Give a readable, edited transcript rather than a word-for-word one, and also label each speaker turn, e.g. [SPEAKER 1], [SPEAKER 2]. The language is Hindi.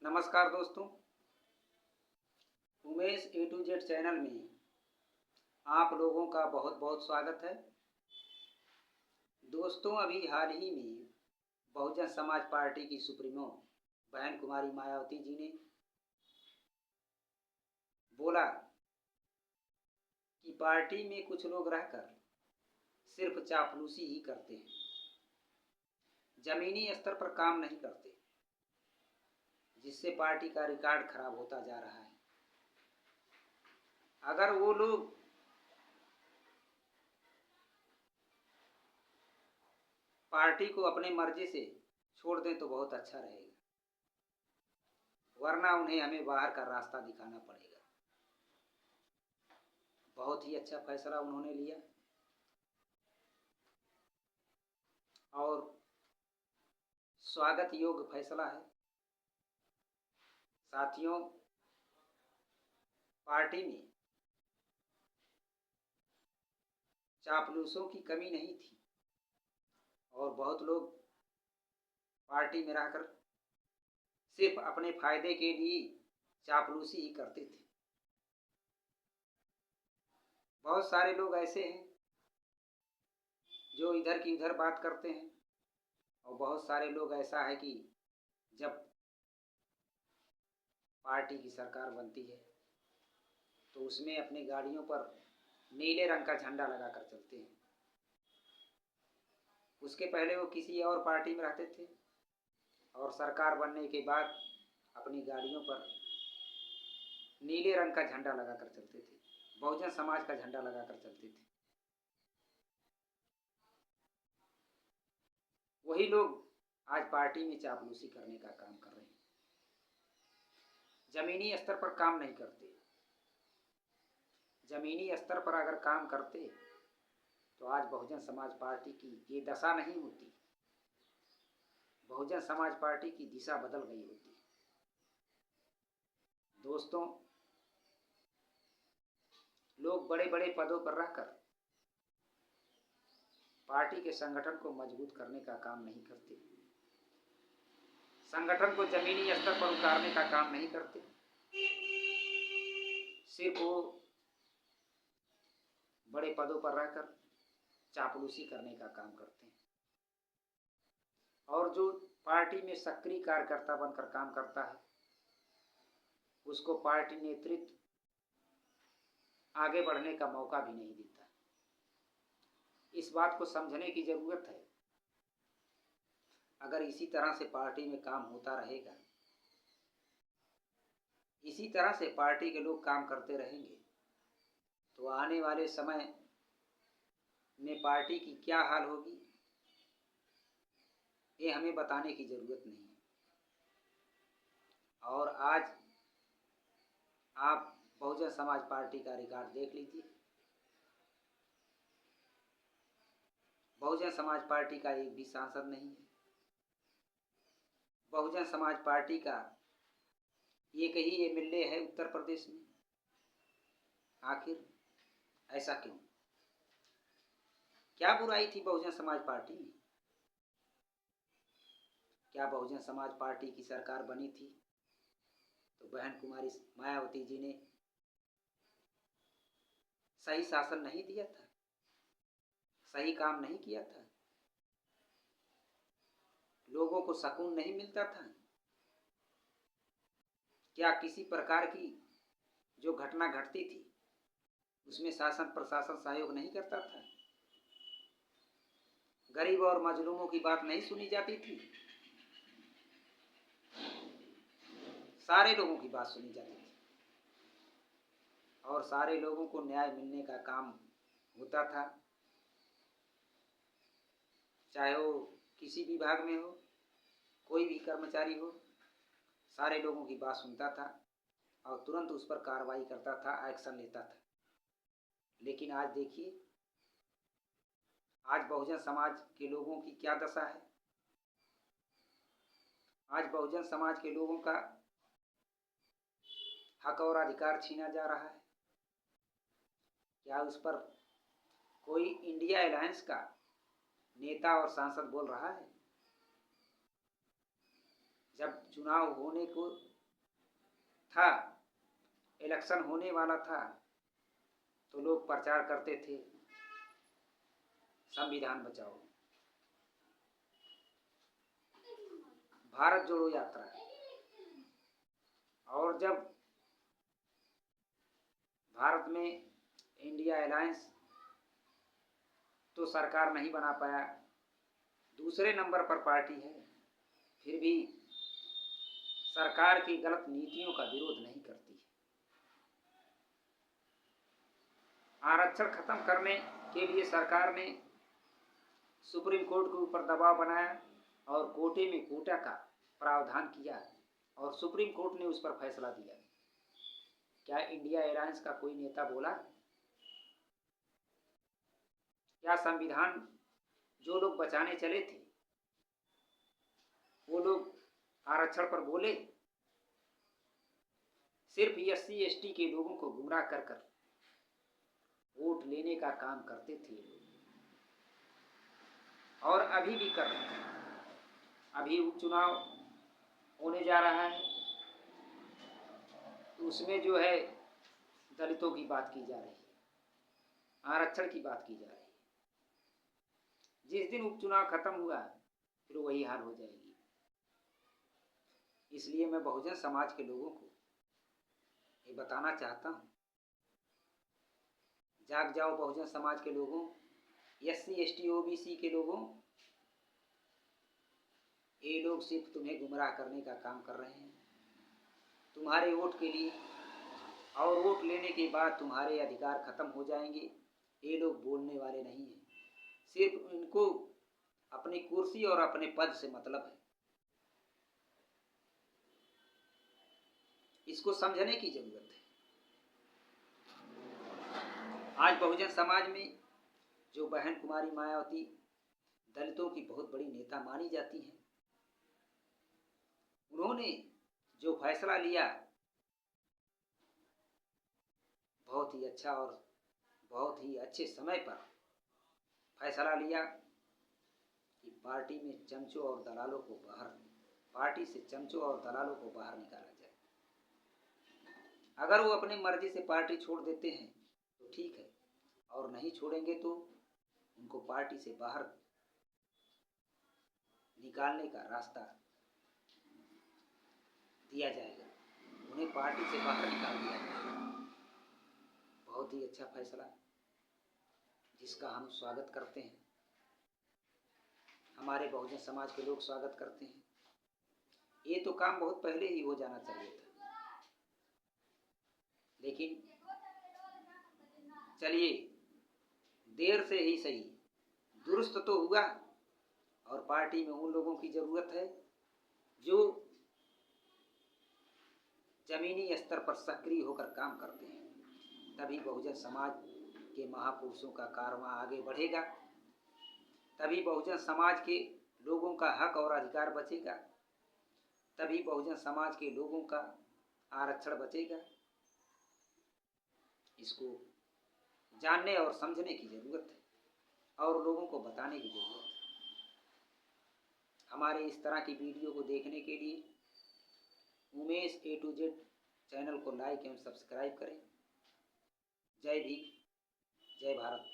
[SPEAKER 1] नमस्कार दोस्तों। उमेश ए टू जेड चैनल में आप लोगों का बहुत बहुत स्वागत है। दोस्तों, अभी हाल ही में बहुजन समाज पार्टी की सुप्रीमो बहन कुमारी मायावती जी ने बोला कि पार्टी में कुछ लोग रहकर सिर्फ चापलूसी ही करते हैं, जमीनी स्तर पर काम नहीं करते, जिससे पार्टी का रिकॉर्ड खराब होता जा रहा है। अगर वो लोग पार्टी को अपने मर्जी से छोड़ दें तो बहुत अच्छा रहेगा, वरना उन्हें हमें बाहर का रास्ता दिखाना पड़ेगा। बहुत ही अच्छा फैसला उन्होंने लिया और स्वागत योग्य फैसला है। साथियों, पार्टी में चापलूसों की कमी नहीं थी और बहुत लोग पार्टी में रहकर सिर्फ अपने फायदे के लिए चापलूसी ही करते थे। बहुत सारे लोग ऐसे हैं जो इधर की उधर बात करते हैं और बहुत सारे लोग ऐसा है कि जब पार्टी की सरकार बनती है तो उसमें अपनी गाड़ियों पर नीले रंग का झंडा लगाकर चलते हैं। उसके पहले वो किसी और पार्टी में रहते थे और सरकार बनने के बाद अपनी गाड़ियों पर नीले रंग का झंडा लगाकर चलते थे, बहुजन समाज का झंडा लगाकर चलते थे। वही लोग आज पार्टी में चापलूसी करने का काम कर रहे हैं, जमीनी स्तर पर काम नहीं करते। जमीनी स्तर पर अगर काम करते तो आज बहुजन समाज पार्टी की ये दशा नहीं होती, बहुजन समाज पार्टी की दिशा बदल गई होती। दोस्तों, लोग बड़े बड़े पदों पर रहकर पार्टी के संगठन को मजबूत करने का काम नहीं करते, संगठन को जमीनी स्तर पर उतारने का काम नहीं करते, सिर्फ वो बड़े पदों पर रहकर चापलूसी करने का काम करते हैं। और जो पार्टी में सक्रिय कार्यकर्ता बनकर काम करता है उसको पार्टी नेतृत्व आगे बढ़ने का मौका भी नहीं देता। इस बात को समझने की जरूरत है। अगर इसी तरह से पार्टी में काम होता रहेगा, इसी तरह से पार्टी के लोग काम करते रहेंगे तो आने वाले समय में पार्टी की क्या हाल होगी ये हमें बताने की जरूरत नहीं है। और आज आप बहुजन समाज पार्टी का रिकॉर्ड देख लीजिए। बहुजन समाज पार्टी का एक भी सांसद नहीं है। बहुजन समाज पार्टी का एक ही एमएलए है उत्तर प्रदेश में। आखिर ऐसा क्यों? क्या बुराई थी बहुजन समाज पार्टी में? क्या बहुजन समाज पार्टी की सरकार बनी थी तो बहन कुमारी मायावती जी ने सही शासन नहीं दिया था, सही काम नहीं किया था, लोगों को सुकून नहीं मिलता था? क्या किसी प्रकार की जो घटना घटती थी उसमें शासन प्रशासन सहयोग नहीं करता था? गरीब और मजलूमों की बात नहीं सुनी जाती थी? सारे लोगों की बात सुनी जाती थी और सारे लोगों को न्याय मिलने का काम होता था। चाहे वो किसी विभाग में हो, कोई भी कर्मचारी हो, सारे लोगों की बात सुनता था और तुरंत उस पर कार्रवाई करता था, एक्शन लेता था। लेकिन आज देखिए, आज बहुजन समाज के लोगों की क्या दशा है। आज बहुजन समाज के लोगों का हक और अधिकार छीना जा रहा है। क्या उस पर कोई इंडिया अलायंस का नेता और सांसद बोल रहा है? जब चुनाव होने को था, इलेक्शन होने वाला था, तो लोग प्रचार करते थे संविधान बचाओ, भारत जोड़ो यात्रा। और जब भारत में इंडिया अलायंस तो सरकार नहीं बना पाया, दूसरे नंबर पर पार्टी है, फिर भी सरकार की गलत नीतियों का विरोध नहीं करती है। आरक्षण खत्म करने के लिए सरकार ने सुप्रीम कोर्ट के ऊपर दबाव बनाया और कोटे में कोटा का प्रावधान किया और सुप्रीम कोर्ट ने उस पर फैसला दिया। क्या इंडिया अलायंस का कोई नेता बोला? क्या संविधान जो लोग बचाने चले थे वो लोग आरक्षण पर बोले? सिर्फ SC ST के लोगों को गुमराह कर कर वोट लेने का काम करते थे ये लोग, और अभी भी कर रहे हैं। अभी उपचुनाव होने जा रहा है, तो उसमें जो है दलितों की बात की जा रही है, आरक्षण की बात की जा रही है। जिस दिन उपचुनाव खत्म हुआ फिर वही हाल हो जाएगी। इसलिए मैं बहुजन समाज के लोगों को ये बताना चाहता हूँ, जाग जाओ बहुजन समाज के लोगों, SC ST OBC के लोगों, ये लोग सिर्फ तुम्हें गुमराह करने का काम कर रहे हैं, तुम्हारे वोट के लिए, और वोट लेने के बाद तुम्हारे अधिकार खत्म हो जाएंगे। ये लोग बोलने वाले नहीं हैं, सिर्फ इनको अपनी कुर्सी और अपने पद से मतलब है। इसको समझने की जरूरत है। आज बहुजन समाज में जो बहन कुमारी मायावती दलितों की बहुत बड़ी नेता मानी जाती हैं, उन्होंने जो फैसला लिया बहुत ही अच्छा और बहुत ही अच्छे समय पर फैसला लिया कि पार्टी से चमचों और दलालों को बाहर निकाला जाए। अगर वो अपने मर्जी से पार्टी छोड़ देते हैं तो ठीक है, और नहीं छोड़ेंगे तो उनको पार्टी से बाहर निकालने का रास्ता दिया जाएगा, उन्हें पार्टी से बाहर निकाल दिया जाएगा। बहुत ही अच्छा फैसला जिसका हम स्वागत करते हैं, हमारे बहुजन समाज के लोग स्वागत करते हैं। ये तो काम बहुत पहले ही हो जाना चाहिए था, लेकिन चलिए देर से ही सही दुरुस्त तो हुआ, और पार्टी में उन लोगों की जरूरत है जो जमीनी स्तर पर सक्रिय होकर काम करते हैं, तभी बहुजन समाज के महापुरुषों का कारवां आगे बढ़ेगा, तभी बहुजन समाज के लोगों का हक और अधिकार बचेगा, तभी बहुजन समाज के लोगों का आरक्षण बचेगा। इसको जानने और समझने की जरूरत है और लोगों को बताने की जरूरत है। हमारे इस तरह की वीडियो को देखने के लिए Umesh A to Z channel को लाइक एवं सब्सक्राइब करें। जय भीम, जय भारत।